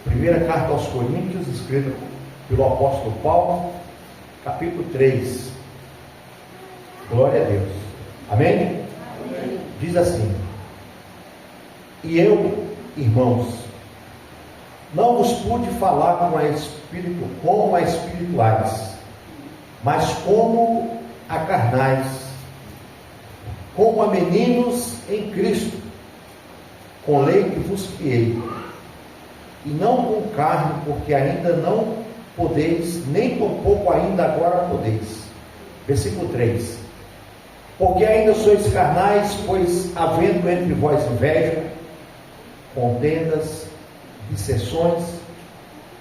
Primeira carta aos Coríntios, escrita pelo apóstolo Paulo, capítulo 3. Glória a Deus. Amém? Amém. Diz assim: e eu, irmãos, não vos pude falar como a espirituais, mas como a carnais, como a meninos em Cristo, com leite vos criei, e não com carne, porque ainda não podeis, nem tampouco ainda agora podeis. Versículo 3: porque ainda sois carnais, pois havendo entre vós inveja, contendas, dissensões,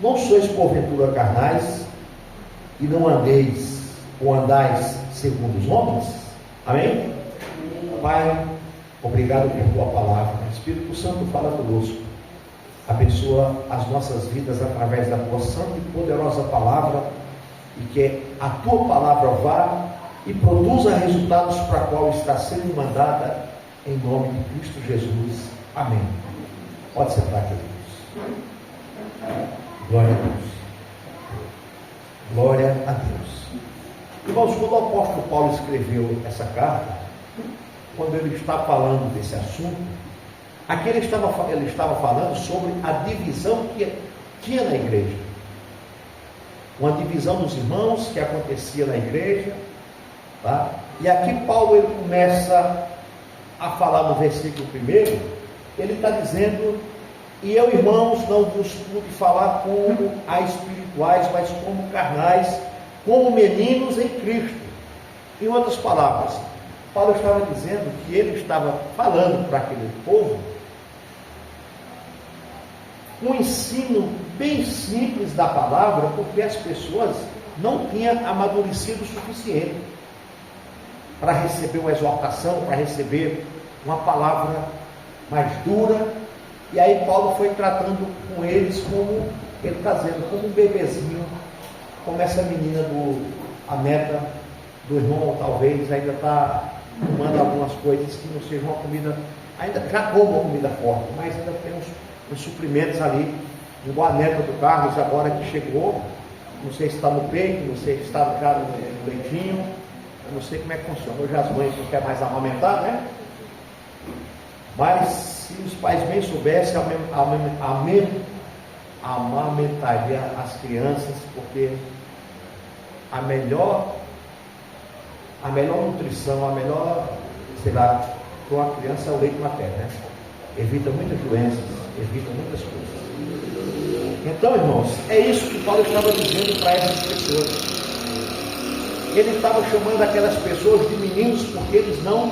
não sois porventura carnais, e não andeis ou andais segundo os homens? Amém? Pai, obrigado por tua palavra. Espírito Santo, fala conosco, abençoa as nossas vidas através da tua santa e poderosa palavra, e que a tua palavra vá e produza resultados para a qual está sendo mandada, em nome de Cristo Jesus. Amém. Pode sentar, queridos. Glória a Deus. Glória a Deus. Irmãos, quando o apóstolo Paulo escreveu essa carta, quando ele está falando desse assunto, aqui ele estava falando sobre a divisão que tinha na igreja. Uma divisão dos irmãos que acontecia na igreja, tá? E aqui Paulo ele começa a falar no versículo 1, ele está dizendo: e eu, irmãos, não vos pude falar como a espirituais, mas como carnais, como meninos em Cristo. Em outras palavras, Paulo estava dizendo que ele estava falando para aquele povo um ensino bem simples da palavra, porque as pessoas não tinham amadurecido o suficiente para receber uma exortação, para receber uma palavra mais dura. E aí Paulo foi tratando com eles como, ele está dizendo, como um bebezinho, como essa menina a neta do irmão, talvez ainda está tomando algumas coisas que não sejam uma comida, ainda já come uma comida forte, mas ainda tem uns suprimentos ali, igual a neta do Carlos agora que chegou, não sei se está no peito, não sei se está já no leitinho, eu não sei como é que funciona. Hoje as mães não querem mais amamentar, né? Mas se os pais bem soubessem, amamentaria as crianças, porque a melhor nutrição, a melhor, sei lá, para uma criança é o leite materno, né? Evita muitas doenças, evita muitas coisas. Então, irmãos, é isso que Paulo estava dizendo para essas pessoas. Ele estava chamando aquelas pessoas de meninos porque eles não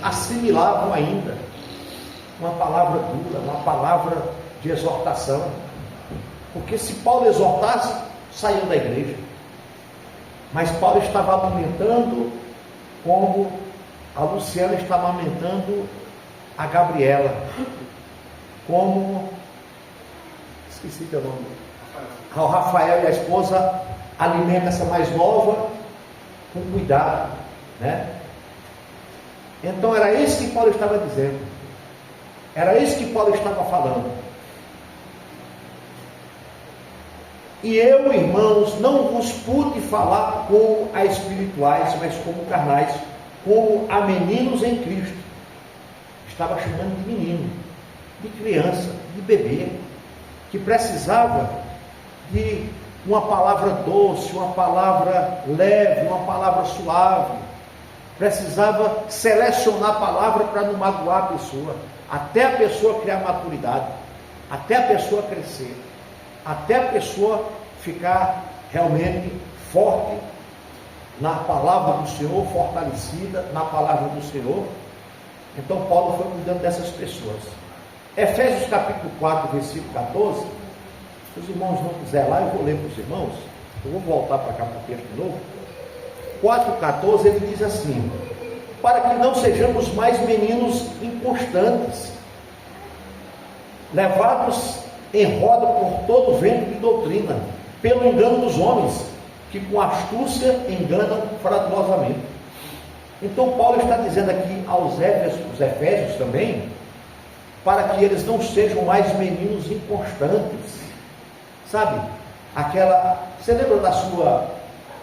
assimilavam ainda uma palavra dura, uma palavra de exortação. Porque se Paulo exortasse, saiu da igreja. Mas Paulo estava amamentando como a Luciana está amamentando a Gabriela, como, esqueci teu nome, o Rafael e a esposa alimentam essa mais nova com cuidado, né? Então era isso que Paulo estava dizendo, era isso que Paulo estava falando. E eu, irmãos, não vos pude falar como a espirituais, mas como carnais, como a meninos em Cristo. Estava chamando de menino, de criança, de bebê, que precisava de uma palavra doce, uma palavra leve, uma palavra suave. Precisava selecionar a palavra para não magoar a pessoa, até a pessoa criar maturidade, até a pessoa crescer, até a pessoa ficar realmente forte na palavra do Senhor, fortalecida na palavra do Senhor. Então Paulo foi cuidando dessas pessoas. Efésios capítulo 4, versículo 14. Se os irmãos não quiserem lá, eu vou ler para os irmãos. Eu vou voltar para cá para o texto de novo. 4,14, ele diz assim: para que não sejamos mais meninos inconstantes, levados em roda por todo vento de doutrina, pelo engano dos homens, que com astúcia enganam fraudulosamente. Então Paulo está dizendo aqui aos Efésios também, para que eles não sejam mais meninos inconstantes, Sabe? Você lembra da sua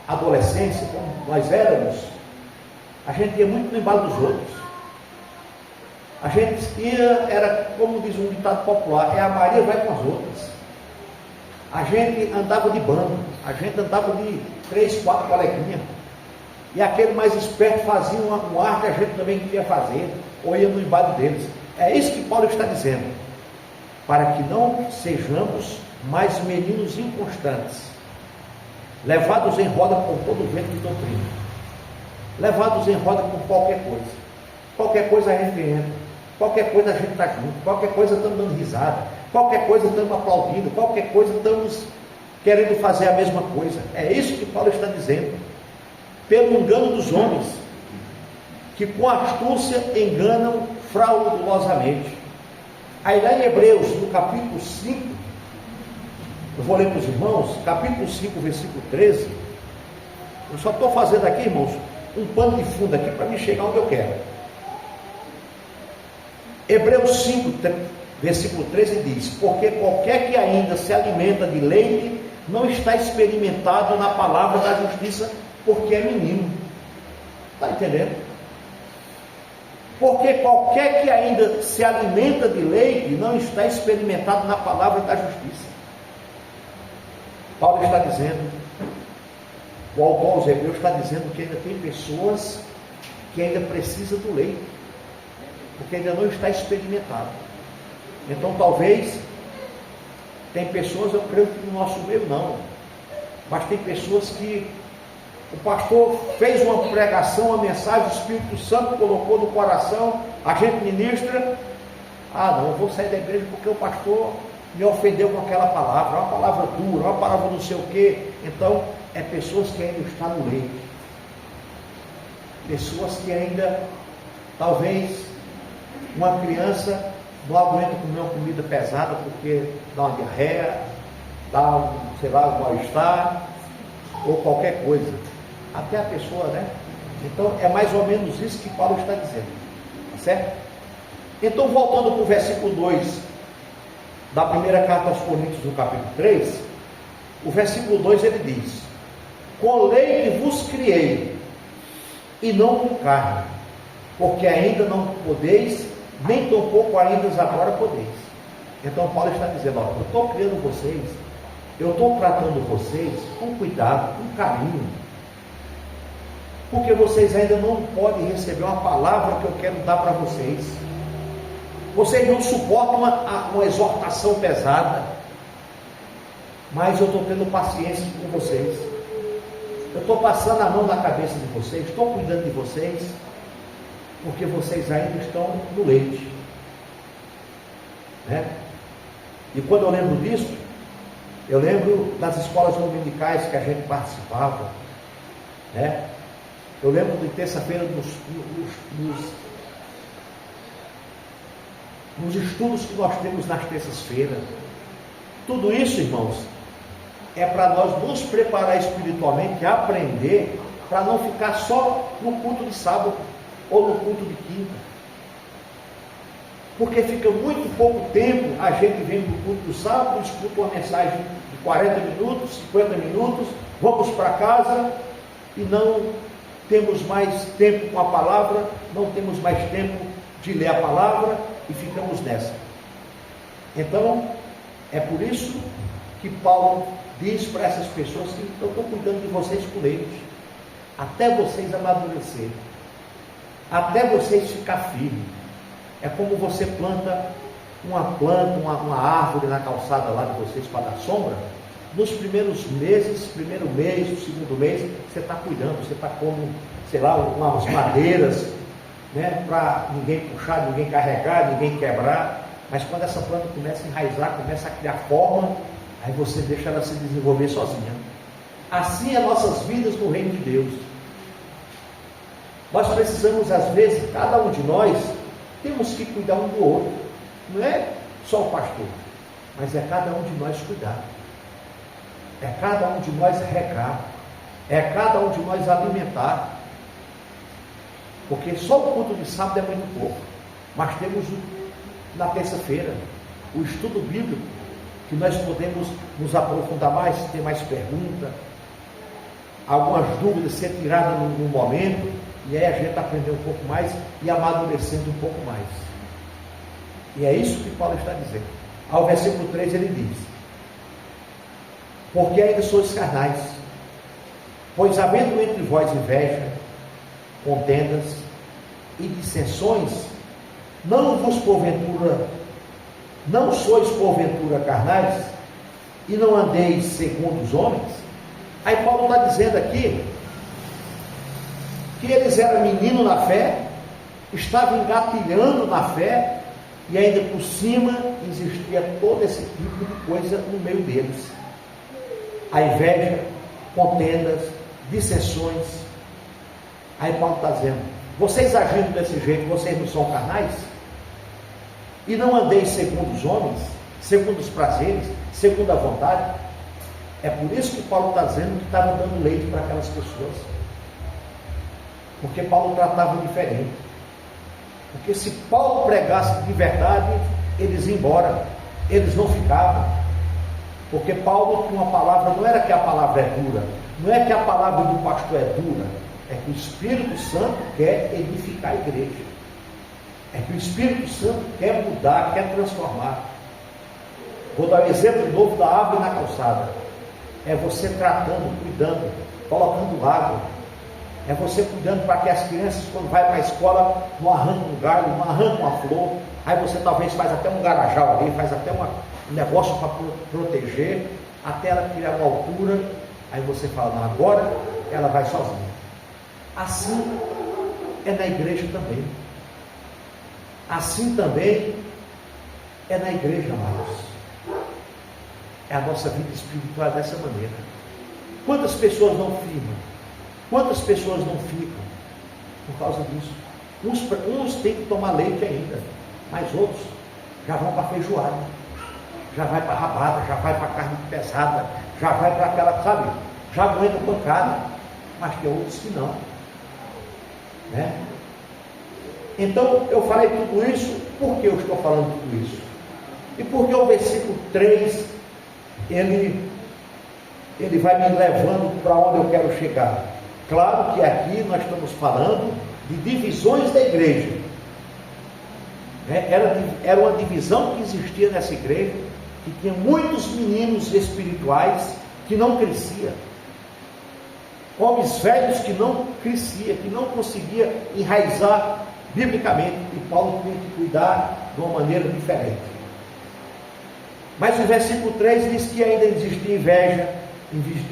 adolescência, como nós éramos? A gente ia muito no embalo dos outros. A gente ia, era como diz um ditado popular, a Maria vai com as outras. A gente andava de bando, a gente andava de 3, 4 coleguinhas. E aquele mais esperto fazia um ar que a gente também queria fazer, ou ia no embalo deles. É isso que Paulo está dizendo. Para que não sejamos mais meninos inconstantes, levados em roda por todo o vento de doutrina, levados em roda por qualquer coisa. Qualquer coisa a gente entra, qualquer coisa a gente está junto, qualquer coisa estamos dando risada, qualquer coisa estamos aplaudindo, qualquer coisa estamos querendo fazer a mesma coisa. É isso que Paulo está dizendo. Pelo engano dos homens, que com astúcia enganam fraudulosamente. Aí lá em Hebreus, no capítulo 5, eu vou ler para os irmãos, capítulo 5, versículo 13. Eu só estou fazendo aqui, irmãos, um pano de fundo aqui para me chegar onde eu quero. Hebreus 5, versículo 13 diz: porque qualquer que ainda se alimenta de leite não está experimentado na palavra da justiça, porque é menino. Está entendendo? Porque qualquer que ainda se alimenta de leite não está experimentado na palavra da justiça. Paulo está dizendo, o autor aos Hebreus está dizendo que ainda tem pessoas que ainda precisam do leite, porque ainda não está experimentado. Então talvez tem pessoas, eu creio que no nosso meio não, mas tem pessoas que o pastor fez uma pregação, uma mensagem, o Espírito Santo colocou no coração, a gente ministra, não, eu vou sair da igreja porque o pastor me ofendeu com aquela palavra, uma palavra dura, uma palavra não sei o quê. Então, é pessoas que ainda estão no leite, pessoas que ainda, talvez, uma criança não aguenta comer uma comida pesada porque dá uma diarreia, dá um mal-estar, ou qualquer coisa. Até a pessoa, né? Então, é mais ou menos isso que Paulo está dizendo, tá certo? Então, voltando para o versículo 2 da primeira carta aos Coríntios, no capítulo 3, o versículo 2 ele diz: com leite vos criei, e não com carne, porque ainda não podeis, nem tampouco ainda agora podeis. Então Paulo está dizendo, eu estou criando vocês, eu estou tratando vocês com cuidado, com carinho, porque vocês ainda não podem receber uma palavra que eu quero dar para vocês. Vocês não suportam uma exortação pesada, mas eu estou tendo paciência com vocês. Eu estou passando a mão na cabeça de vocês, estou cuidando de vocês, porque vocês ainda estão no leite, né? E quando eu lembro disso, eu lembro das escolas dominicais que a gente participava, né? Eu lembro de terça-feira nos estudos que nós temos nas terças-feiras. Tudo isso, irmãos, é para nós nos preparar espiritualmente, aprender, para não ficar só no culto de sábado ou no culto de quinta, porque fica muito pouco tempo. A gente vem do culto do sábado, escuta uma mensagem de 40 minutos, 50 minutos, vamos para casa e não temos mais tempo com a palavra, não temos mais tempo de ler a palavra e ficamos nessa. Então, é por isso que Paulo diz para essas pessoas que eu estou cuidando de vocês com leite, até vocês amadurecerem, até vocês ficar firmes. É como você planta uma árvore na calçada lá de vocês para dar sombra. Nos primeiros meses, primeiro mês, segundo mês, você está cuidando, você está como, sei lá, umas madeiras, né, para ninguém puxar, ninguém carregar, ninguém quebrar. Mas quando essa planta começa a enraizar, começa a criar forma, aí você deixa ela se desenvolver sozinha. Assim é nossas vidas no reino de Deus. Nós precisamos, às vezes, cada um de nós, temos que cuidar um do outro. Não é só o pastor, mas é cada um de nós cuidar. É cada um de nós regar. É cada um de nós alimentar. Porque só o culto de sábado é muito pouco. Mas temos na terça-feira o estudo bíblico, que nós podemos nos aprofundar mais, ter mais perguntas, algumas dúvidas ser tiradas no momento, e aí a gente aprender um pouco mais e amadurecendo um pouco mais. E é isso que Paulo está dizendo. Ao versículo 3 ele diz: porque ainda sois carnais, pois havendo entre vós inveja, contendas e dissensões, não sois porventura carnais, e não andeis segundo os homens. Aí Paulo está dizendo aqui que eles eram meninos na fé, estavam engatilhando na fé, e ainda por cima existia todo esse tipo de coisa no meio deles: a inveja, contendas, dissensões. Aí Paulo está dizendo: vocês agindo desse jeito, vocês não são carnais? E não andeis segundo os homens, segundo os prazeres, segundo a vontade? É por isso que Paulo está dizendo que estava dando leite para aquelas pessoas, porque Paulo tratava diferente. Porque se Paulo pregasse de verdade, eles iam embora, eles não ficavam. Porque Paulo tinha uma palavra, não era que a palavra é dura, não é que a palavra do pastor é dura, é que o Espírito Santo quer edificar a igreja, é que o Espírito Santo quer mudar, quer transformar. Vou dar um exemplo novo da árvore na calçada: é você tratando, cuidando, colocando água, é você cuidando para que as crianças, quando vai para a escola, não arrancam um galho, não arrancam uma flor. Aí você talvez faz até um garajal ali, faz até um negócio para proteger, até ela criar uma altura. Aí você fala: não, agora ela vai sozinha. Assim é na igreja também. Assim também é na igreja, amados. É a nossa vida espiritual dessa maneira. Quantas pessoas não firmam? Quantas pessoas não ficam por causa disso? Uns têm que tomar leite ainda, mas outros já vão para a feijoada, já vai para a rabada, já vai para a carne pesada, já vai para aquela, sabe, já aguenta pancada. Mas tem outros que não, né? Então eu falei tudo isso. Por que eu estou falando tudo isso? E porque o versículo 3 ele vai me levando para onde eu quero chegar. Claro que aqui nós estamos falando de divisões da igreja, né? Era uma divisão que existia nessa igreja, que tinha muitos meninos espirituais que não cresciam, homens velhos que não cresciam, que não conseguiam enraizar biblicamente, e Paulo tinha que cuidar de uma maneira diferente. Mas o versículo 3 diz que ainda existia inveja,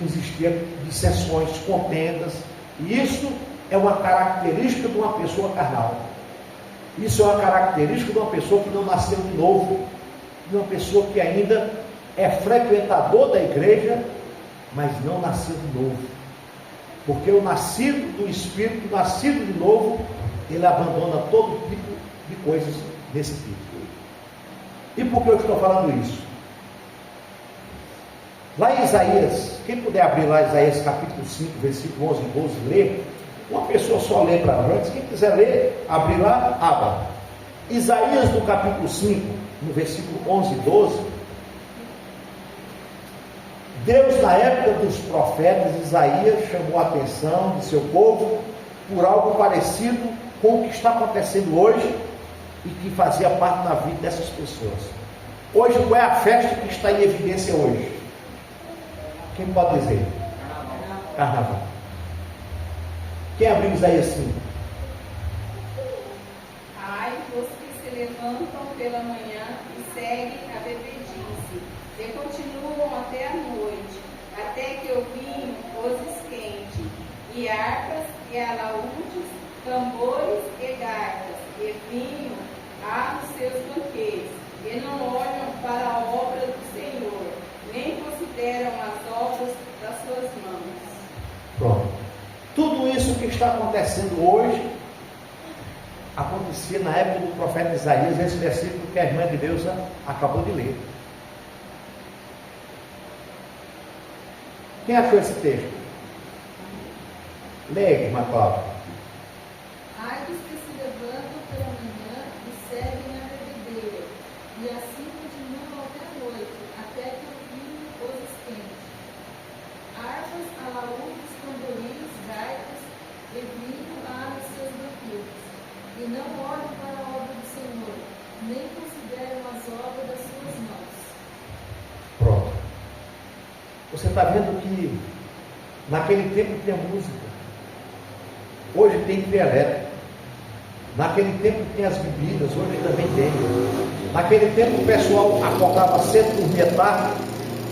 existia dissensões, contendas, e isso é uma característica de uma pessoa carnal. Isso é uma característica de uma pessoa que não nasceu de novo, de uma pessoa que ainda é frequentador da igreja, mas não nasceu de novo. Porque o nascido do Espírito, nascido de novo, ele abandona todo tipo de coisas desse tipo. E por que eu estou falando isso? Lá em Isaías, quem puder abrir lá Isaías capítulo 5, versículo 11 e 12, ler, uma pessoa só lê para antes, quem quiser ler, abrir lá, abra. Isaías no capítulo 5, no versículo 11 e 12, Deus, na época dos profetas, Isaías chamou a atenção de seu povo por algo parecido com o que está acontecendo hoje e que fazia parte da vida dessas pessoas. Hoje, qual é a festa que está em evidência hoje? Quem pode dizer? Carnaval. Quem abriu Isaías 5? Ai, os que se levantam pela manhã e seguem a bebedice, e continuam até a noite, até que o vinho os esquente, e harpas e alaúdes, tambores e gaitas, e vinho há nos seus banquetes, e não olham para a obra do Senhor, nem consideram as obras das suas mãos. Pronto. Tudo isso que está acontecendo hoje acontecia na época do profeta Isaías, esse versículo que a irmã de Deus acabou de ler. Quem achou esse texto? Leia, irmã Cláudia. Ai dos que se levantam pela manhã e seguem a bebedeira, e assim continuam até a noite, até Você está vendo que naquele tempo tinha música, hoje tem trio elétrico. Naquele tempo tinha as bebidas, hoje também tem. Naquele tempo o pessoal acordava cedo, dormia tarde.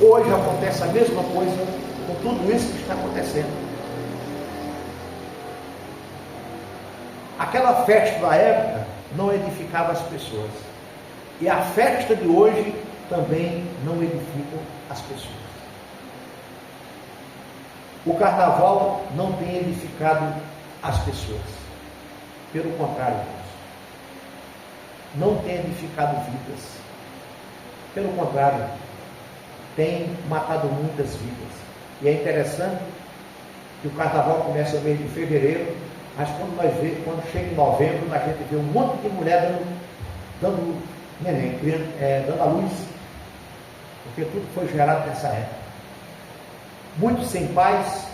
Hoje acontece a mesma coisa com tudo isso que está acontecendo. Aquela festa da época não edificava as pessoas. E a festa de hoje também não edifica as pessoas. O carnaval não tem edificado as pessoas. Pelo contrário, não tem edificado vidas. Pelo contrário, tem matado muitas vidas. E é interessante que o carnaval começa no mês de fevereiro, mas quando chega em novembro, a gente vê um monte de mulher dando neném, dando à luz, porque tudo foi gerado nessa época. Muitos sem pais,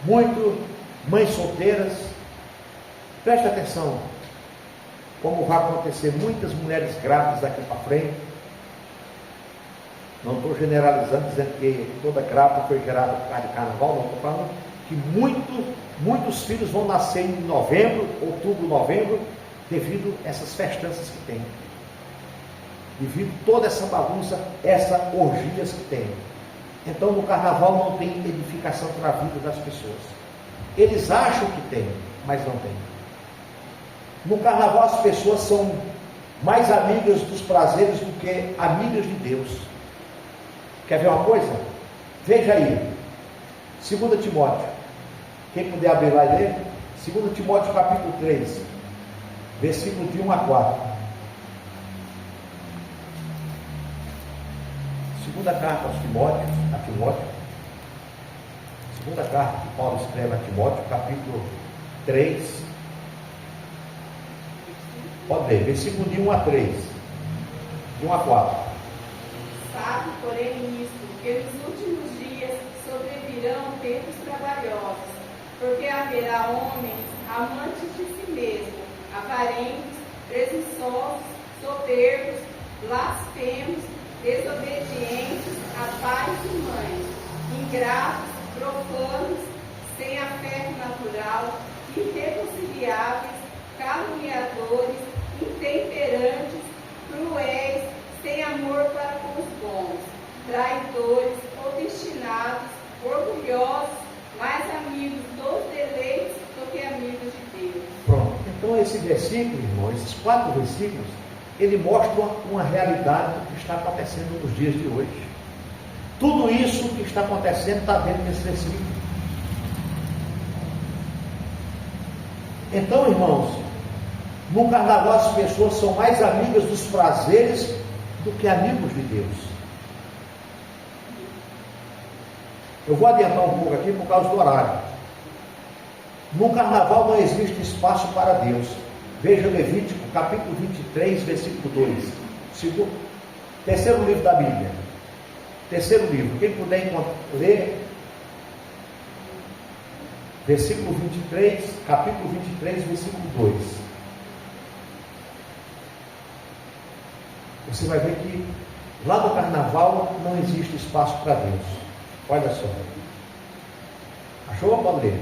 muito mães solteiras. Preste atenção, como vai acontecer muitas mulheres grávidas daqui para frente. Não estou generalizando, dizendo que toda grávida foi gerada por causa de carnaval, não estou falando que muitos filhos vão nascer em novembro, outubro, novembro, devido a essas festanças que tem, devido a toda essa bagunça, essas orgias que tem. Então no carnaval não tem edificação para a vida das pessoas. Eles acham que tem, mas não tem. No carnaval as pessoas são mais amigas dos prazeres do que amigas de Deus. Quer ver uma coisa? Veja aí, 2 Timóteo, quem puder abrir lá e ler, 2 Timóteo capítulo 3, versículo de 1 a 4. Segunda carta a Timóteo, segunda carta que Paulo escreve a Timóteo, capítulo 3, pode ler, versículo de 1 a 3, de 1 a 4. Sabe, porém, isto, que nos últimos dias sobrevirão tempos trabalhosos, porque haverá homens amantes de si mesmos, avarentos, presunçosos, soberbos, blasfemos, desobedientes a pais e mães, ingratos, profanos, sem afeto natural, irreconciliáveis, caluniadores, intemperantes, cruéis, sem amor para com os bons, traidores, obstinados, orgulhosos, mais amigos dos deleites do que amigos de Deus. Pronto. Então esse versículo, irmão, esses 4 versículos, ele mostra uma realidade do que está acontecendo nos dias de hoje. Tudo isso que está acontecendo está dentro desse versículo. Então, irmãos, no carnaval as pessoas são mais amigas dos prazeres do que amigos de Deus. Eu vou adiantar um pouco aqui por causa do horário. No carnaval não existe espaço para Deus. Veja Levítico, capítulo 23, versículo 2. Terceiro livro da Bíblia. Terceiro livro. Quem puder ler, versículo 23, capítulo 23, versículo 2. Você vai ver que lá no carnaval não existe espaço para Deus. Olha só. Achou ou pode ler?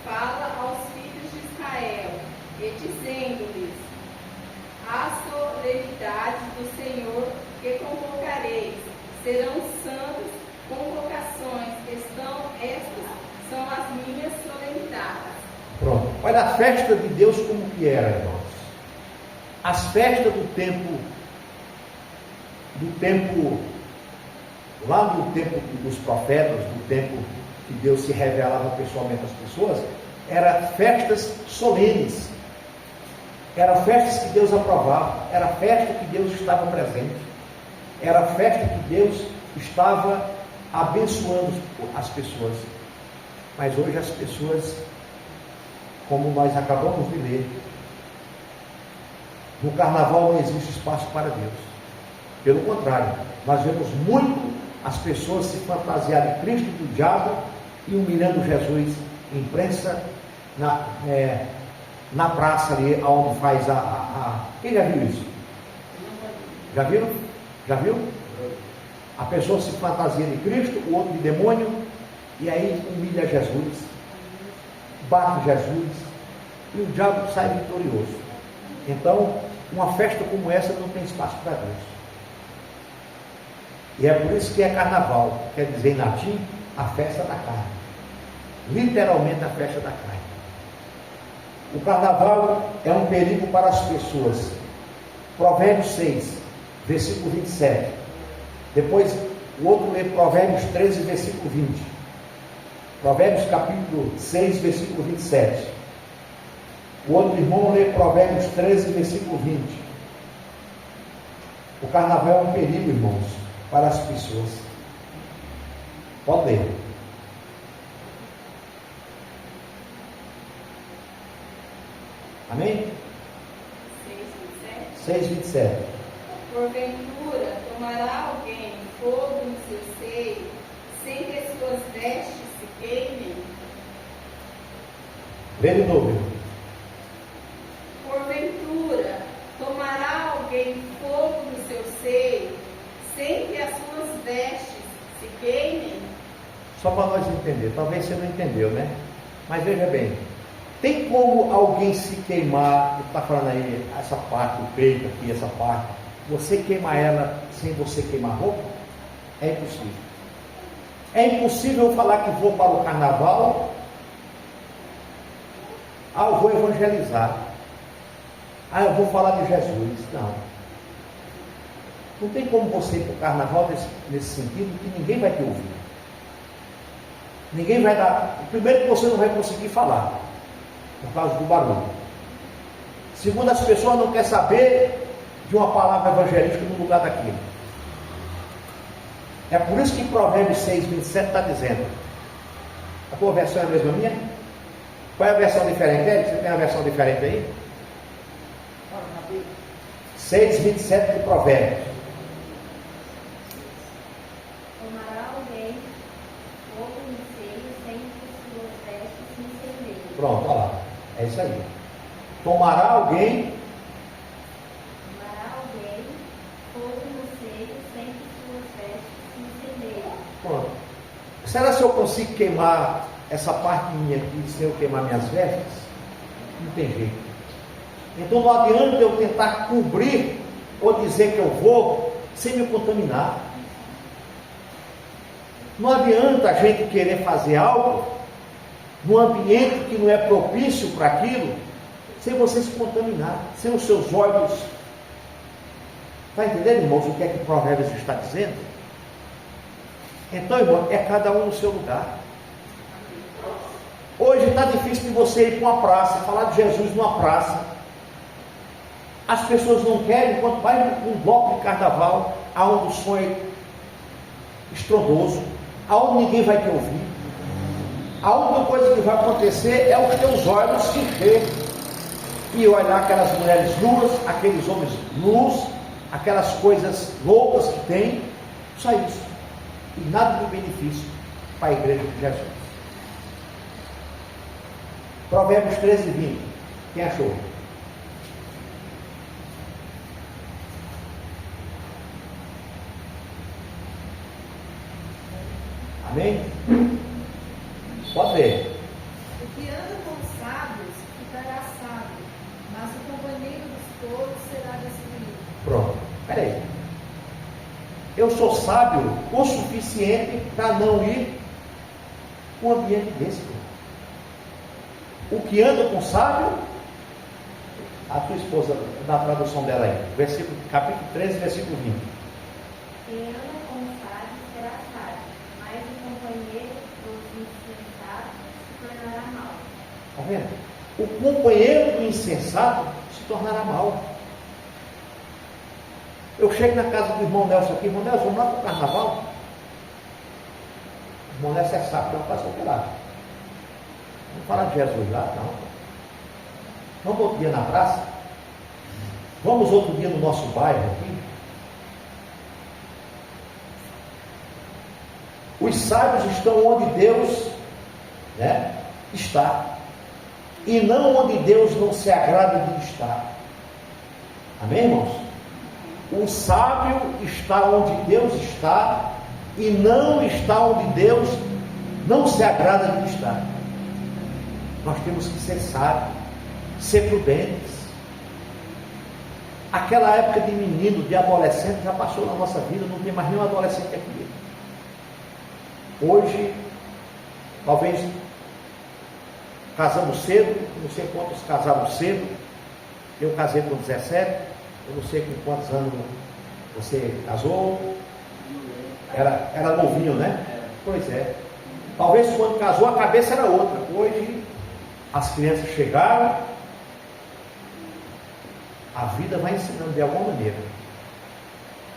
Fala aos filhos de Israel, e dizendo-lhes: as solenidades do Senhor que convocareis serão santas convocações, estas são as minhas solenidades. Pronto. Olha a festa de Deus como que era, irmãos. As festas do tempo, lá no tempo dos profetas, do tempo que Deus se revelava pessoalmente às pessoas, eram festas solenes, eram festas que Deus aprovava, era festa que Deus estava presente, era festa que Deus estava abençoando as pessoas. Mas hoje as pessoas, como nós acabamos de ler, no carnaval não existe espaço para Deus. Pelo contrário, nós vemos muito as pessoas se fantasiarem de Cristo e do diabo e humilhando Jesus em prensa na praça ali, onde faz Quem já viu isso? Já viram? Já viu? A pessoa se fantasia de Cristo, o outro de demônio, e aí humilha Jesus, bate Jesus, e o diabo sai vitorioso. Então, uma festa como essa não tem espaço para Deus. E é por isso que é carnaval, quer dizer em latim, a festa da carne. Literalmente a festa da carne. O carnaval é um perigo para as pessoas. Provérbios 6, versículo 27. Depois o outro lê Provérbios 13, versículo 20. Provérbios capítulo 6, versículo 27. O outro irmão lê Provérbios 13, versículo 20. O carnaval é um perigo, irmãos, para as pessoas. Pode ler. Amém? 6:27. Porventura, tomará alguém fogo no seu seio, sem que as suas vestes se queimem? Lê de novo. Porventura, tomará alguém fogo no seu seio, sem que as suas vestes se queimem? Só para nós entender, talvez você não entendeu, né? Mas veja bem, tem como alguém se queimar, está falando aí, essa parte, o peito aqui, essa parte, você queimar ela sem você queimar a roupa? É impossível. É impossível eu falar que vou para o carnaval, eu vou evangelizar, eu vou falar de Jesus. Não. Não tem como você ir para o carnaval nesse sentido, que ninguém vai te ouvir. Ninguém vai dar. Primeiro que você não vai conseguir falar, por causa do barulho. Segundo, as pessoas não querem saber de uma palavra evangelística no lugar daquilo. É por isso que Provérbios 6:27 está dizendo. A tua versão é a mesma minha? Qual é a versão diferente? Você tem a versão diferente aí? 6:27 de Provérbios. Tomará alguém fogo no seio sem que suas vestes se incendeiem. Pronto, olha lá. É isso aí. Tomará alguém Fogo no seio sem que suas vestes se incendeiem. Pronto. Será se eu consigo queimar essa parte minha aqui sem eu queimar minhas vestes? Não tem jeito. Então não adianta eu tentar cobrir ou dizer que eu vou sem me contaminar. Não adianta a gente querer fazer algo num ambiente que não é propício para aquilo, sem você se contaminar, sem os seus olhos. Está entendendo, irmãos, o que é que Provérbios está dizendo? Então, irmão, é cada um no seu lugar. Hoje está difícil de você ir para uma praça, falar de Jesus numa praça. As pessoas não querem, quando vai um bloco de carnaval, aonde o som é estrondoso, aonde ninguém vai te ouvir. A única coisa que vai acontecer é os teus olhos se encher e olhar aquelas mulheres nuas, aqueles homens nus, aquelas coisas loucas que tem, só isso. E nada de benefício para a igreja de Jesus. Provérbios 13:20. Quem achou? Amém? Pode ler. O que anda com os sábios ficará sábio, mas o companheiro dos tolos será destruído. Pronto. Peraí. Eu sou sábio o suficiente para não ir para um ambiente desse. O que anda com sábio, a tua esposa, na tradução dela aí, capítulo 13, versículo 20. Quem anda com os sábios será sábio, mas o companheiro dos insensatos se tornará mau. Está vendo? O companheiro do insensato se tornará mau. Eu chego na casa do irmão Nelson aqui, irmão Nelson, vamos lá para o carnaval? O irmão Nelson é sábio, não passa por lá. Vamos falar de Jesus lá? Não. Vamos outro dia na praça? Vamos outro dia no nosso bairro aqui? Os sábios estão onde Deus, né, está. E não onde Deus não se agrada de estar. Amém, irmãos? O sábio está onde Deus está e não está onde Deus não se agrada de estar. Nós temos que ser sábios, ser prudentes. Aquela época de menino, de adolescente já passou na nossa vida, não tem mais nenhum adolescente aqui. Hoje, talvez casamos cedo, não sei quantos casaram cedo. Eu casei com 17, eu não sei com quantos anos você casou. Era novinho, né? Pois é. Talvez quando casou a cabeça era outra. Hoje as crianças chegaram, a vida vai ensinando de alguma maneira,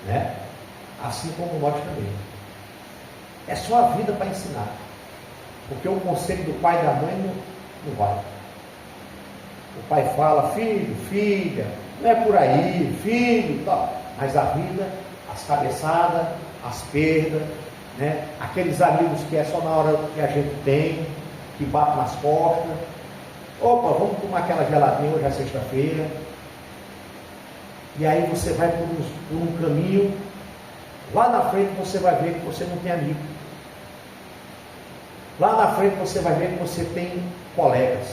né? Assim como nós também. É só a vida para ensinar, porque o conselho do pai e da mãe não vai. O pai fala: filho, filha, não é por aí, filho, tal. Mas a vida, as cabeçadas, as perdas, né? Aqueles amigos que é só na hora que a gente tem, que batem nas costas. Opa, vamos tomar aquela geladinha, hoje é sexta-feira. E aí você vai por um caminho, lá na frente você vai ver que você não tem amigo. Lá na frente você vai ver que você tem colegas.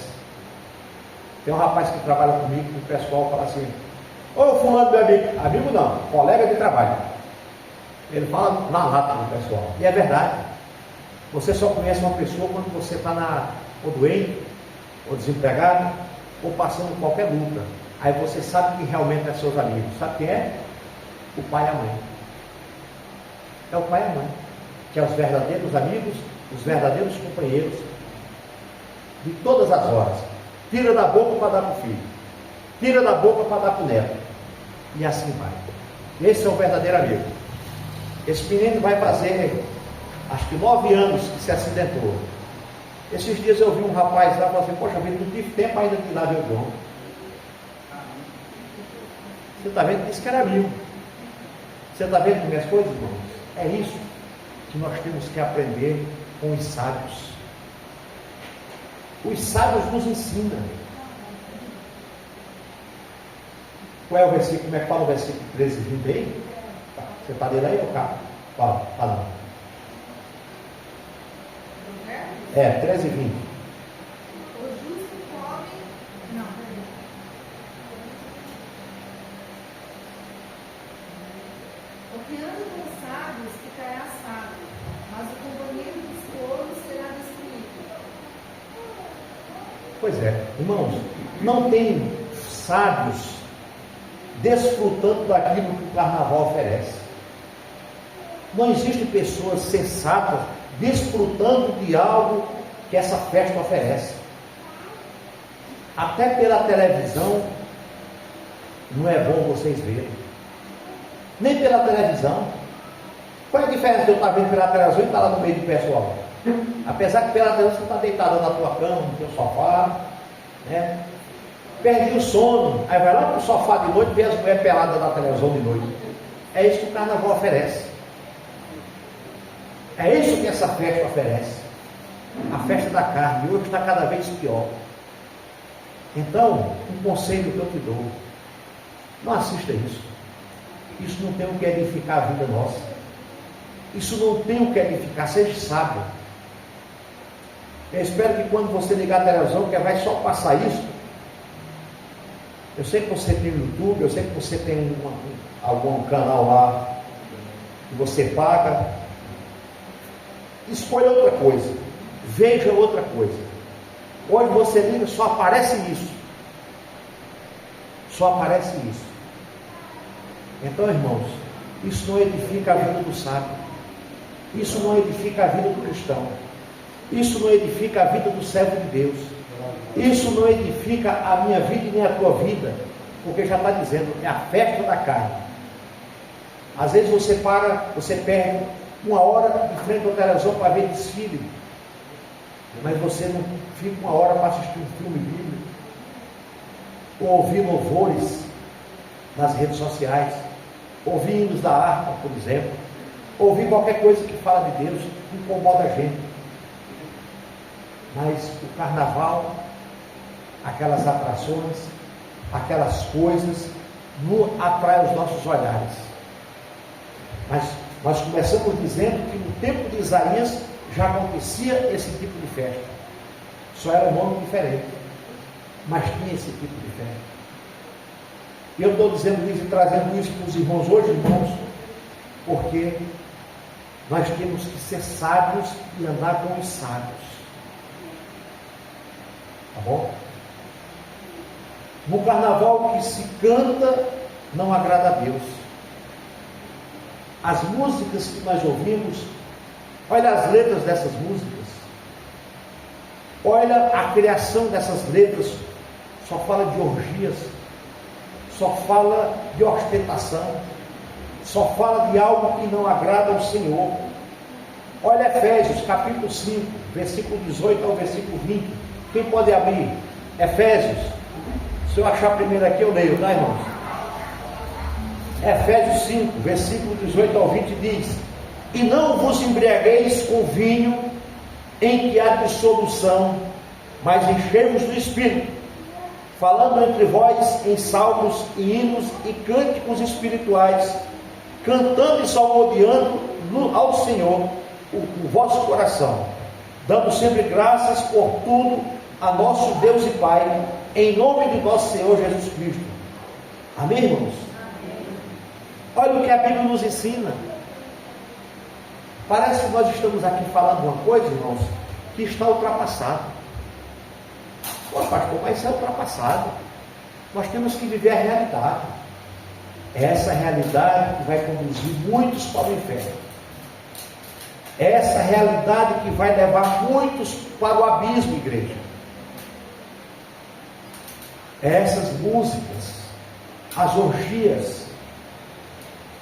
Tem um rapaz que trabalha comigo, que o pessoal fala assim: ô fulano meu amigo. Amigo não, colega de trabalho. Ele fala na lata do pessoal. E é verdade. Você só conhece uma pessoa quando você está ou doente, ou desempregado, ou passando qualquer luta. Aí você sabe que realmente é seus amigos. Sabe quem é? O pai e a mãe. É o pai e a mãe, que é os verdadeiros amigos, os verdadeiros companheiros de todas as horas. Tira da boca para dar para o filho, tira da boca para dar para o neto, e assim vai. Esse é o verdadeiro amigo. Esse menino vai fazer acho que 9 anos que se acidentou. Esses dias eu vi um rapaz lá e falou assim: poxa vida, não tive tempo ainda de ir lá ver o João. Você está vendo? Disse que era amigo. Você está vendo minhas coisas, irmãos? É isso que nós temos que aprender com os sábios. Os sábios nos ensinam. Qual é o versículo? Como é que fala o versículo 13 e 20 aí? Você está lendo aí ou cá? Fala. É, 13 e 20. O justo come. Não, perdão. O que anda com os sábios ficará sábio, mas o companheiro dos tolos será destruído. Pois é, irmãos, não tem sábios desfrutando daquilo que o carnaval oferece. Não existe pessoas sensatas desfrutando de algo que essa festa oferece. Até pela televisão não é bom vocês verem. Nem pela televisão. Qual é a diferença de eu estar vendo pela televisão e estar lá no meio do pessoal? Apesar que pela televisão você está deitado na tua cama, no teu sofá, né? Perdi o sono, aí vai lá para o sofá de noite e vê as mulheres peladas na televisão de noite. É isso que o carnaval oferece. É isso que essa festa oferece. A festa da carne, hoje está cada vez pior. Então, um conselho que eu te dou: não assista isso. Isso não tem o que edificar a vida nossa. Isso não tem o que edificar. Seja sábio. Eu espero que quando você ligar a televisão, que vai só passar isso. Eu sei que você tem YouTube, eu sei que você tem algum canal lá que você paga. Escolha outra coisa. Veja outra coisa. Hoje você liga, só aparece isso. Só aparece isso. Então, irmãos, isso não edifica a vida do sábio. Isso não edifica a vida do cristão. Isso não edifica a vida do servo de Deus. Isso não edifica a minha vida e nem a tua vida, porque já está dizendo, é a festa da carne. Às vezes você perde 1 hora de frente ao televisão para ver desfile, mas você não fica 1 hora para assistir um filme bíblico, ou ouvir louvores nas redes sociais, ouvir hinos da harpa, por exemplo, ouvir qualquer coisa que fala de Deus, incomoda a gente. Mas o carnaval, aquelas atrações, aquelas coisas, atrai os nossos olhares. Mas nós começamos dizendo que no tempo de Isaías já acontecia esse tipo de festa. Só era um nome diferente, mas tinha esse tipo de festa. E eu estou dizendo isso e trazendo isso para os irmãos hoje, irmãos, porque nós temos que ser sábios e andar com os sábios. Tá bom? No carnaval que se canta não agrada a Deus. As músicas que nós ouvimos, olha as letras dessas músicas, olha a criação dessas letras, só fala de orgias, só fala de ostentação, só fala de algo que não agrada ao Senhor. Olha Efésios capítulo 5, versículo 18 ao versículo 20. Quem pode abrir? Efésios. Se eu achar primeiro aqui, eu leio, tá, irmãos? Efésios 5, versículo 18 ao 20 diz: E não vos embriagueis com vinho em que há dissolução, mas enchei-vos do Espírito, falando entre vós em salmos e hinos e cânticos espirituais, cantando e salmodiando ao Senhor o vosso coração, dando sempre graças por tudo a nosso Deus e Pai, em nome de nosso Senhor Jesus Cristo. Amém, irmãos? Olha o que a Bíblia nos ensina. Parece que nós estamos aqui falando uma coisa, irmãos, que está ultrapassada. Pô, pastor, mas isso é ultrapassado. Nós temos que viver a realidade. É essa realidade que vai conduzir muitos para o inferno. É essa realidade que vai levar muitos para o abismo, igreja. Essas músicas, as orgias.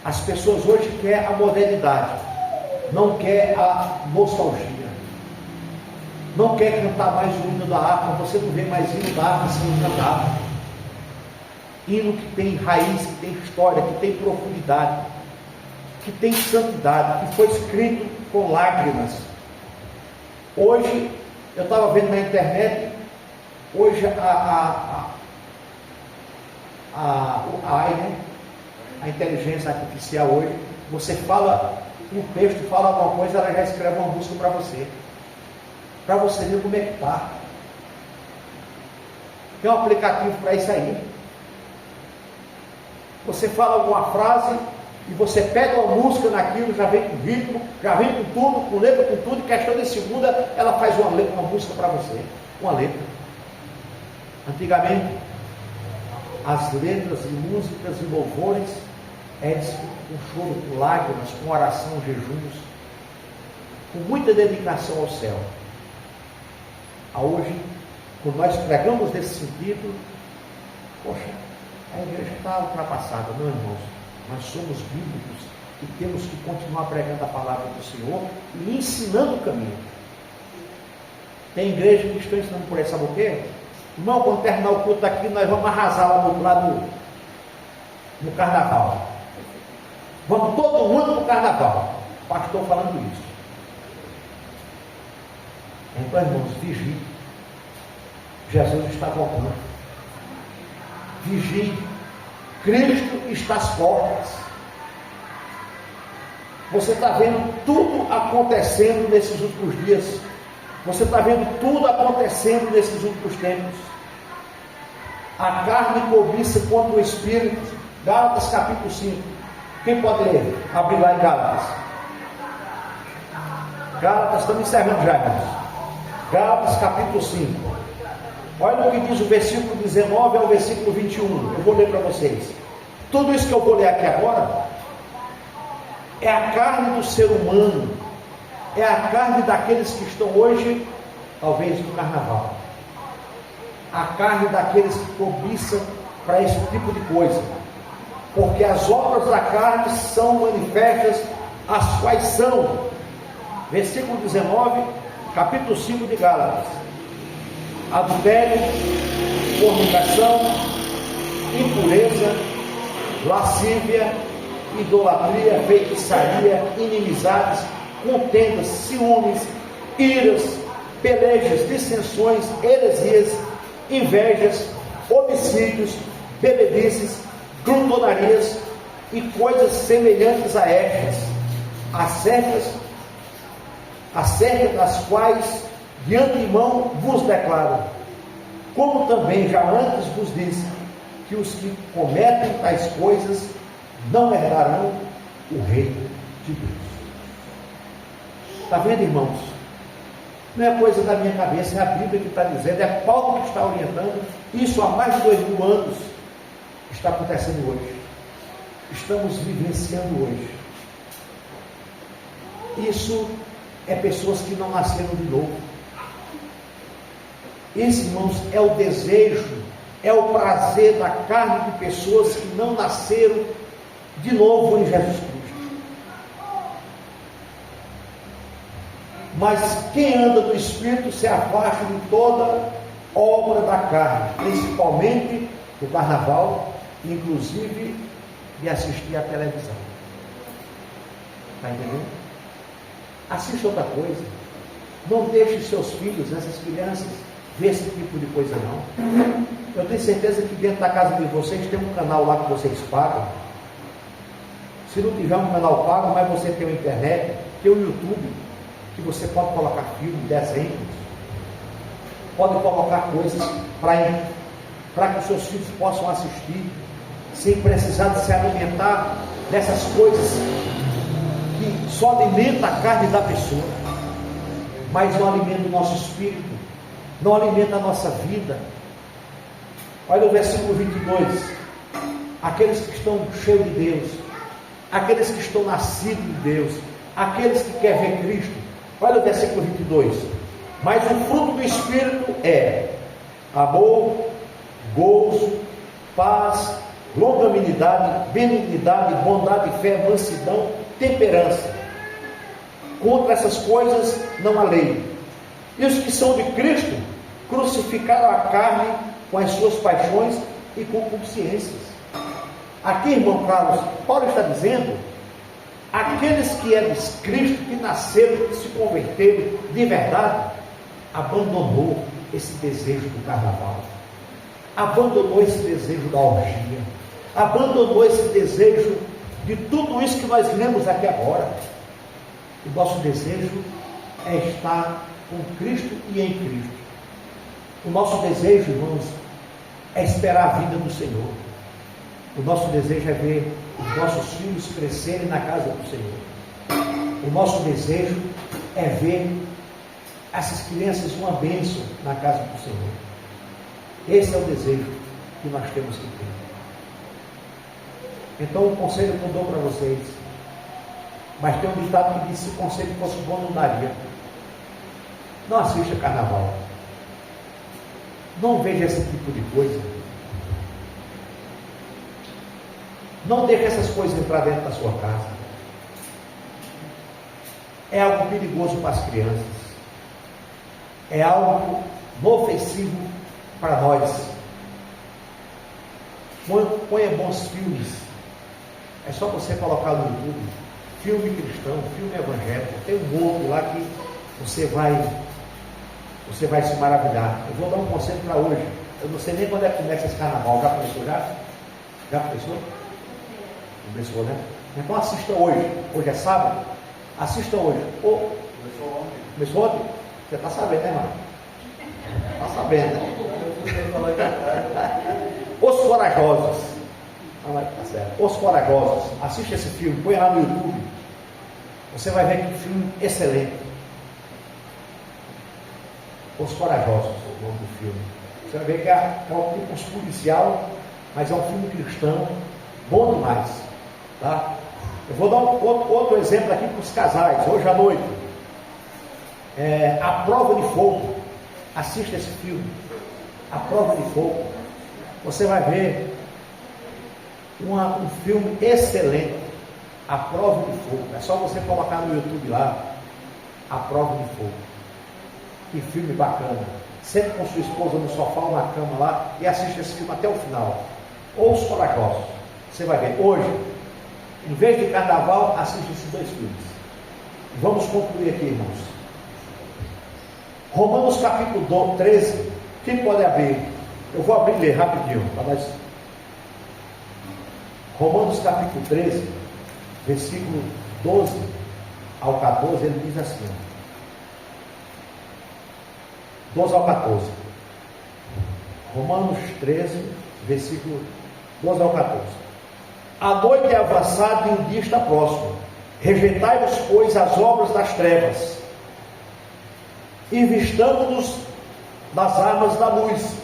As pessoas hoje querem a modernidade, não quer a nostalgia, não quer cantar mais o hino da harpa. Você não vê mais hino da harpa sendo cantado. Hino que tem raiz, que tem história, que tem profundidade, que tem santidade, que foi escrito com lágrimas. Hoje, eu estava vendo na internet, hoje a inteligência artificial hoje, você fala um texto, fala alguma coisa, ela já escreve uma música para você ver como é que está. Tem um aplicativo para isso aí. Você fala alguma frase e você pega uma música naquilo, já vem com ritmo, já vem com tudo, com letra, com tudo, questão de segunda, ela faz uma música para você, uma letra. Antigamente, as letras e músicas e louvores com choro, com lágrimas, com oração, jejuns, com muita dedicação ao céu. Hoje, quando nós pregamos nesse sentido, poxa, a igreja está ultrapassada. Não, irmãos, nós somos bíblicos e temos que continuar pregando a palavra do Senhor e ensinando o caminho. Tem igreja que estão ensinando por aí, sabe o quê? Irmão, quando terminar o culto aqui, nós vamos arrasar lá no carnaval. Vamos todo mundo no carnaval. O pastor falando isso. Então, irmãos, vigie. Jesus está voltando. Vigie. Cristo está às portas. Você está vendo tudo acontecendo nesses últimos dias. Você está vendo tudo acontecendo nesses últimos tempos. A carne cobiça contra o Espírito. Gálatas capítulo 5. Quem pode ler? Abrir lá em Gálatas. Gálatas, estamos encerrando já, irmãos. Gálatas capítulo 5. Olha o que diz o versículo 19 ao versículo 21. Eu vou ler para vocês. Tudo isso que eu vou ler aqui agora é a carne do ser humano. É a carne daqueles que estão hoje, talvez, no carnaval. A carne daqueles que cobiçam para esse tipo de coisa. Porque as obras da carne são manifestas, as quais são, versículo 19, capítulo 5 de Gálatas: adultério, fornicação, impureza, lascívia, idolatria, feitiçaria, inimizades, contendas, ciúmes, iras, pelejas, dissensões, heresias, invejas, homicídios, bebedices, glutonarias e coisas semelhantes a estas, acerca das quais de antemão vos declaro, como também já antes vos disse, que os que cometem tais coisas não herdarão o reino de Deus. Está vendo, irmãos? Não é coisa da minha cabeça, é a Bíblia que está dizendo, é Paulo que está orientando. Isso há mais de 2000 anos está acontecendo hoje. Estamos vivenciando hoje. Isso é pessoas que não nasceram de novo. Esse, irmãos, é o desejo, é o prazer da carne de pessoas que não nasceram de novo em Jesus Cristo. Mas quem anda no Espírito se afasta de toda obra da carne, principalmente do carnaval, inclusive de assistir à televisão. Está entendendo? Assista outra coisa. Não deixe seus filhos, essas crianças, ver esse tipo de coisa não. Eu tenho certeza que dentro da casa de vocês tem um canal lá que vocês pagam. Se não tiver um canal pago, mas você tem a internet, tem o YouTube, que você pode colocar filme, desenhos, pode colocar coisas para que os seus filhos possam assistir, sem precisar de se alimentar dessas coisas que só alimentam a carne da pessoa, mas não alimentam o nosso espírito, não alimenta a nossa vida. Olha o versículo 22, aqueles que estão cheios de Deus, aqueles que estão nascidos de Deus, aqueles que querem ver Cristo. Olha o versículo 22, mas o fruto do Espírito é amor, gozo, paz, longanimidade, benignidade, bondade, fé, mansidão, temperança. Contra essas coisas não há lei. E os que são de Cristo crucificaram a carne com as suas paixões e concupiscências. Aqui, irmão Carlos, Paulo está dizendo, aqueles que é de Cristo, que nasceram, que se converteram de verdade, abandonou esse desejo do carnaval, abandonou esse desejo da orgia, abandonou esse desejo de tudo isso que nós lemos aqui agora. O nosso desejo é estar com Cristo e em Cristo. O nosso desejo, irmãos, é esperar a vida do Senhor. O nosso desejo é ver os nossos filhos crescerem na casa do Senhor. O nosso desejo é ver essas crianças uma bênção na casa do Senhor. Esse é o desejo que nós temos que ter. Então, o conselho que eu dou para vocês, mas tem um ditado que diz: se o conselho fosse bom, não daria. Não assista carnaval. Não veja esse tipo de coisa. Não deixe essas coisas entrar dentro da sua casa. É algo perigoso para as crianças. É algo ofensivo para nós. Ponha bons filmes. É só você colocar no YouTube filme cristão, filme evangélico. Tem um outro lá que você vai se maravilhar. Eu vou dar um conselho para hoje. Eu não sei nem quando é que começa esse carnaval. Já começou já? Já começou? Começou, né? Então assista hoje. Hoje é sábado. Assista hoje. Começou ontem. Começou ontem? Você está sabendo, né, mano? Está sabendo, né? Os Corajosos. Tá certo. Os Corajosos. Assista esse filme. Põe lá no YouTube. Você vai ver que filme excelente. Os Corajosos, o nome do filme. Você vai ver que é um tipo policial, mas é um filme cristão, bom demais. Tá? Eu vou dar outro exemplo aqui para os casais, hoje à noite. A Prova de Fogo. Assista esse filme. A Prova de Fogo. Você vai ver um filme excelente. A Prova de Fogo. É só você colocar no YouTube lá. A Prova de Fogo. Que filme bacana. Sempre com sua esposa no sofá ou na cama lá e assiste esse filme até o final. Ou Os Corajosos. Você vai ver. Hoje, em vez de carnaval, assiste esses dois filmes. Vamos concluir aqui, irmãos. Romanos capítulo 13. Quem pode abrir? Eu vou abrir e ler rapidinho. Para nós. Romanos capítulo 13, versículo 12 ao 14, ele diz assim, 12 ao 14. Romanos 13, versículo 12 ao 14. A noite é avançada e o dia está próximo. Rejeitai-vos, pois, as obras das trevas, e vistamo-nos das armas da luz.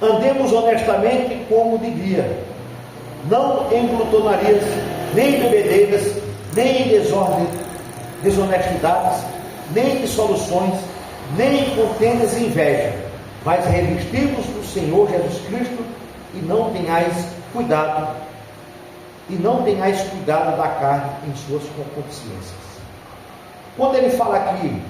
Andemos honestamente como de dia, não em glutonarias, nem em bebedeiras, nem em desonestidades, nem em dissoluções, nem em contendas e inveja, mas revestimos do Senhor Jesus Cristo e não tenhais cuidado da carne em suas concupiscências. Quando ele fala aqui,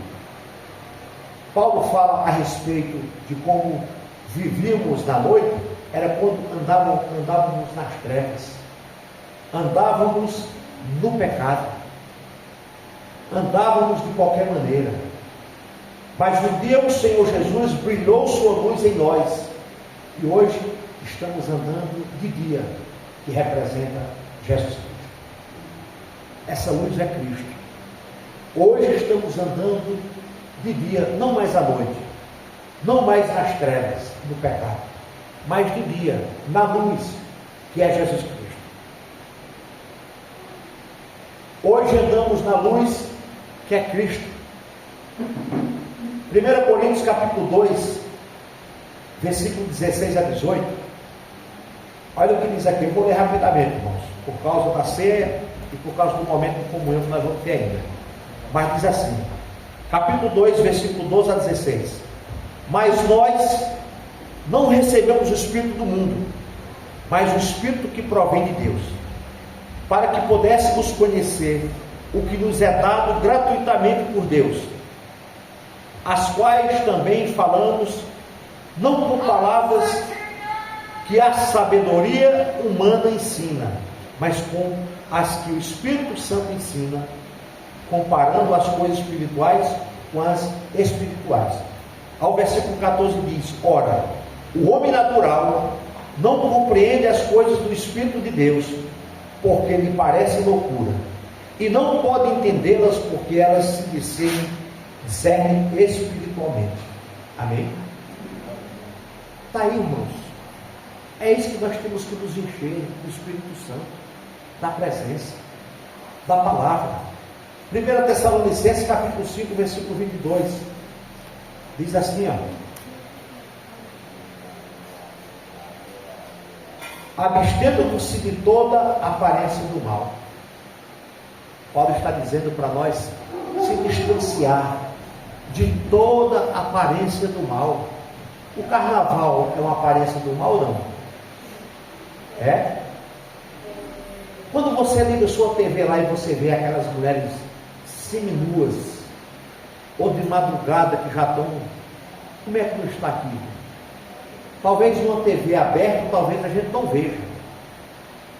Paulo fala a respeito de como vivíamos na noite, era quando andávamos nas trevas, andávamos no pecado, andávamos de qualquer maneira. Mas no dia o Senhor Jesus brilhou sua luz em nós, e hoje estamos andando de dia, que representa Jesus Cristo. Essa luz é Cristo. Hoje estamos andando de dia, não mais à noite, não mais nas trevas, no pecado, mas de dia, na luz, que é Jesus Cristo. Hoje andamos na luz, que é Cristo. 1 Coríntios capítulo 2, versículo 16 a 18. Olha o que diz aqui, eu vou ler rapidamente, irmãos, por causa da ceia e por causa do momento de comunhão que nós vamos ter ainda. Mas diz assim, capítulo 2, versículo 12 a 16. Mas nós não recebemos o Espírito do mundo, mas o Espírito que provém de Deus, para que pudéssemos conhecer o que nos é dado gratuitamente por Deus, as quais também falamos, não por palavras que a sabedoria humana ensina, mas com as que o Espírito Santo ensina, comparando as coisas espirituais com as espirituais. Ao versículo 14 diz, ora, o homem natural não compreende as coisas do Espírito de Deus, porque lhe parecem loucura, e não pode entendê-las, porque elas se discernem espiritualmente. Amém? Está aí, irmãos. É isso que nós temos que nos encher do Espírito Santo, da presença, da palavra. 1 Tessalonicenses capítulo 5, versículo 22, diz assim, abstendo-se de toda aparência do mal. Paulo está dizendo para nós se distanciar de toda aparência do mal. O carnaval é uma aparência do mal ou não? É? Quando você liga a sua TV lá e você vê aquelas mulheres seminuas, ou de madrugada que já estão, como é que não está aqui? Talvez numa TV aberta, talvez a gente não veja,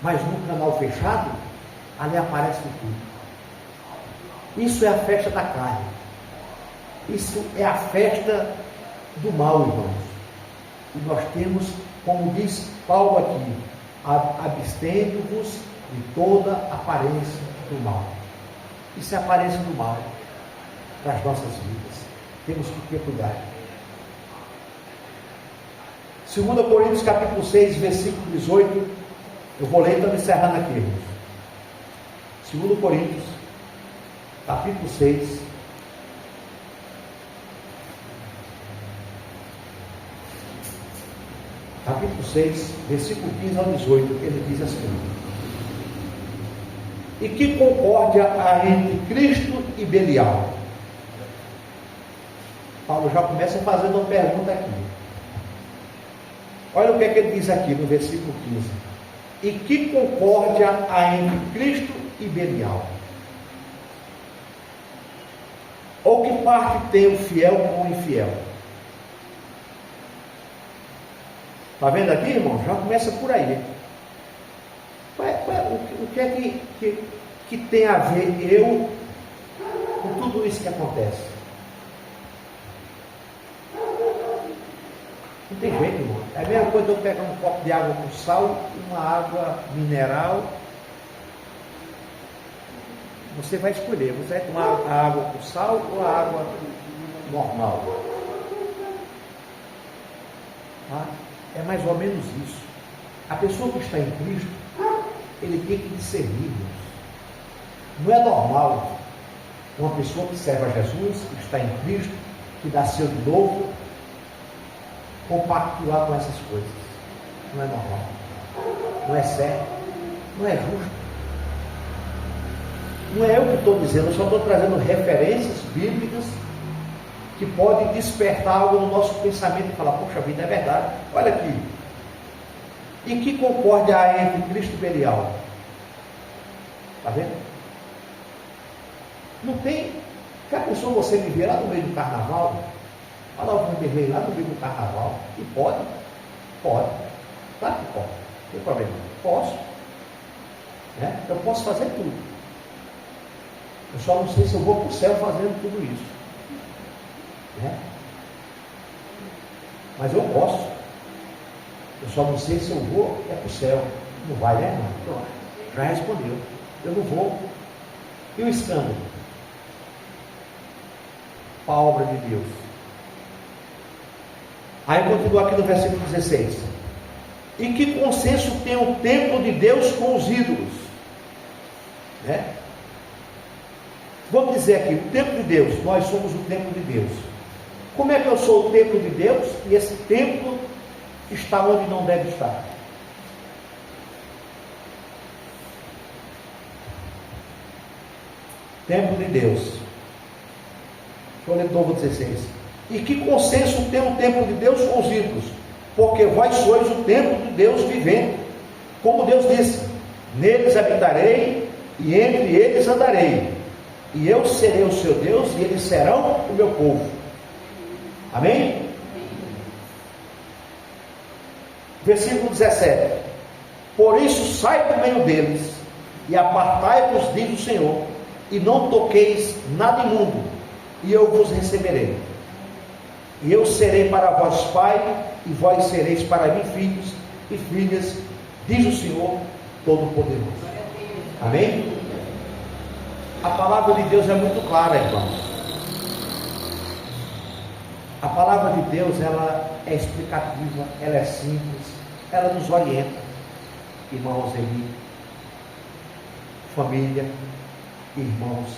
mas num canal fechado, ali aparece tudo. Isso é a festa da carne, isso é a festa do mal, irmãos. E nós temos, como diz Paulo aqui, abstendo-vos de toda aparência do mal. Isso é a aparência do mal das nossas vidas. Temos que ter cuidado. 2 Coríntios capítulo 6, versículo 18. Eu vou ler e estamos encerrando aqui, irmãos. 2 Coríntios capítulo 6. Capítulo 6, versículo 15 ao 18, ele diz assim: e que concórdia há entre Cristo e Belial? Paulo já começa fazendo uma pergunta aqui. Olha o que é que ele diz aqui no versículo 15: e que concórdia há entre Cristo e Belial? Ou que parte tem o fiel com o infiel? Está vendo aqui, irmão? Já começa por aí. O que é que tem a ver eu com tudo isso que acontece? Não tem jeito, irmão. É a mesma coisa eu pegar um copo de água com sal e uma água mineral. Você vai escolher, você vai tomar a água com sal ou a água normal. Tá? É mais ou menos isso. A pessoa que está em Cristo, ele tem que discernir isso. Não é normal uma pessoa que serve a Jesus, que está em Cristo, que nasceu de novo, compactuar com essas coisas. Não é normal. Não é certo. Não é justo. Não é eu que estou dizendo, eu só estou trazendo referências bíblicas que podem despertar algo no nosso pensamento e falar, poxa vida, é verdade. Olha aqui. E que concórdia há entre Cristo e Belial? Está vendo? Não tem. Que a pessoa você me vê lá no meio do carnaval, olha o Vanderlei lá no meio do carnaval, e pode? Pode. Claro que pode. Não tem problema. Posso. Né? Eu posso fazer tudo. Eu só não sei se eu vou para o céu fazendo tudo isso. Né? Mas eu posso. Eu só não sei se eu vou para o céu. Não vai, né, irmão? Pronto. Já respondeu. Eu não vou. E o escândalo? Para a obra de Deus. Aí continua aqui no versículo 16. E que consenso tem o templo de Deus com os ídolos? Né? Vamos dizer aqui, o templo de Deus, nós somos o templo de Deus. Como é que eu sou o templo de Deus e esse templo está onde não deve estar? Templo de Deus. Deixa eu ler de novo 16. E que consenso tem o templo de Deus com os ídolos? Porque vós sois o templo de Deus vivente. Como Deus disse, neles habitarei e entre eles andarei. E eu serei o seu Deus e eles serão o meu povo. Amém? Versículo 17. Por isso sai do meio deles e apartai-vos, diz o Senhor, e não toqueis nada imundo, e eu vos receberei. E eu serei para vós pai, e vós sereis para mim filhos e filhas, diz o Senhor Todo-Poderoso. Amém? A palavra de Deus é muito clara, irmãos. A palavra de Deus, ela é explicativa, ela é simples, ela nos orienta. Irmãos aí, família, irmãos,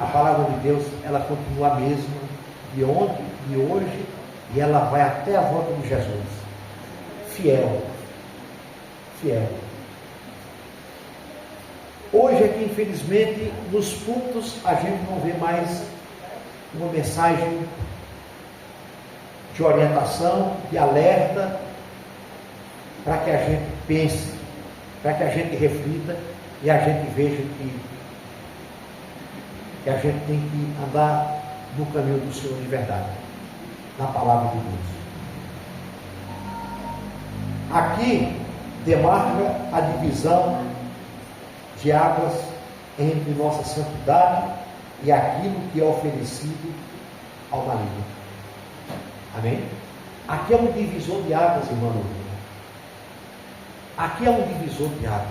a palavra de Deus, ela continua a mesma de ontem, de hoje, e ela vai até a volta de Jesus. Fiel. Fiel. Hoje é que, infelizmente, nos cultos a gente não vê mais uma mensagem de orientação, de alerta, para que a gente pense, para que a gente reflita e a gente veja que a gente tem que andar no caminho do Senhor de verdade, na palavra de Deus. Aqui demarca a divisão de águas entre nossa santidade e aquilo que é oferecido ao maligno. Amém? Aqui é um divisor de águas, irmão. Aqui é um divisor de águas.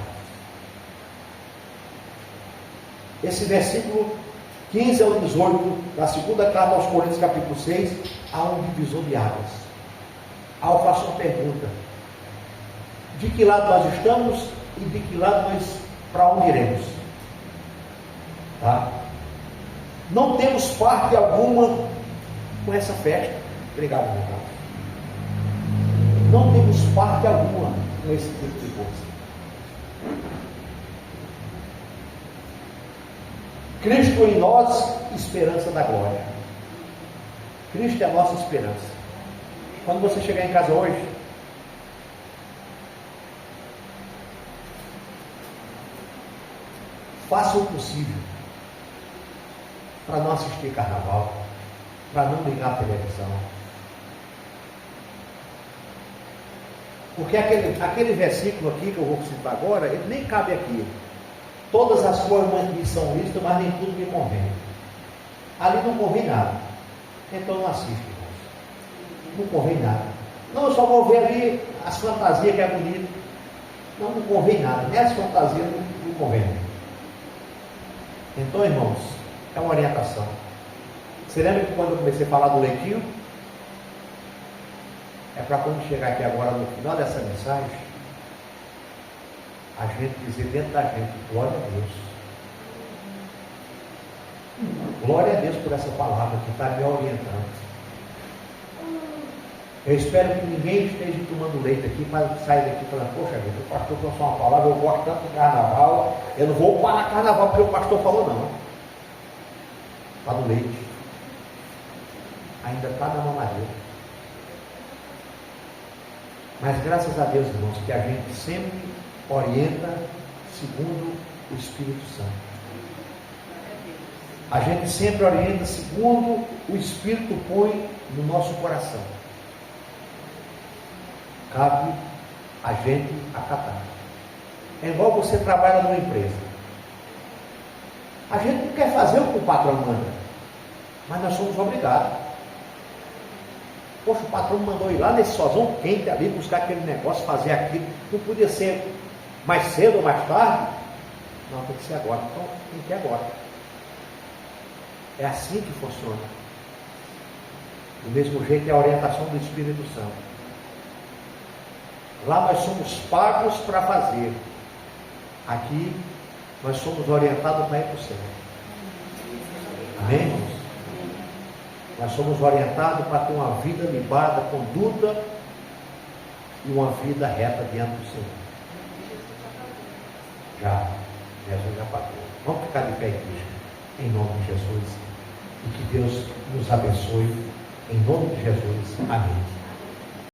Esse versículo 15 ao 18 da segunda carta aos Coríntios, capítulo 6, há um divisor de águas. Aí eu faço uma pergunta: de que lado nós estamos e de que lado para onde iremos? Tá? Não temos parte alguma com essa festa. Obrigado, meu irmão. Não temos parte alguma com esse tipo de coisa. Cristo em nós, esperança da glória. Cristo é a nossa esperança. Quando você chegar em casa hoje, faça o possível para não assistir carnaval, para não ligar a televisão. Porque aquele versículo aqui que eu vou citar agora, ele nem cabe aqui. Todas as formas me são listas, mas nem tudo me convém. Ali não convém nada. Então não assiste, irmãos. Não convém nada. Não, eu só vou ver ali as fantasias que é bonito. Não, não convém nada, nem as fantasias não convém. Então, irmãos, é uma orientação. Você lembra que quando eu comecei a falar do leitinho? É para quando chegar aqui agora no final dessa mensagem, a gente dizer dentro da gente, glória a Deus. Glória a Deus por essa palavra que está me orientando. Eu espero que ninguém esteja tomando leite aqui para sair daqui falando, poxa vida, o pastor trouxe uma palavra, eu gosto tanto do carnaval, eu não vou parar carnaval porque o pastor falou não. Está no leite. Ainda está na mamadeira. Mas graças a Deus, irmãos, que a gente sempre orienta segundo o Espírito Santo. A gente sempre orienta segundo o Espírito põe no nosso coração. Cabe a gente acatar. É igual você trabalha numa empresa. A gente não quer fazer o que o patrão manda, mas nós somos obrigados. Poxa, o patrão mandou ir lá nesse sozão quente ali, buscar aquele negócio, fazer aquilo. Não podia ser mais cedo ou mais tarde? Não, tem que ser agora. Então, tem que ir agora. É assim que funciona. Do mesmo jeito é a orientação do Espírito Santo. Lá nós somos pagos para fazer. Aqui nós somos orientados para ir para o céu. Amém, irmãos? Nós somos orientados para ter uma vida limpada, conduta e uma vida reta diante do Senhor. Jesus já pagou. Vamos ficar de pé, igreja, em nome de Jesus. E que Deus nos abençoe, em nome de Jesus. Amém.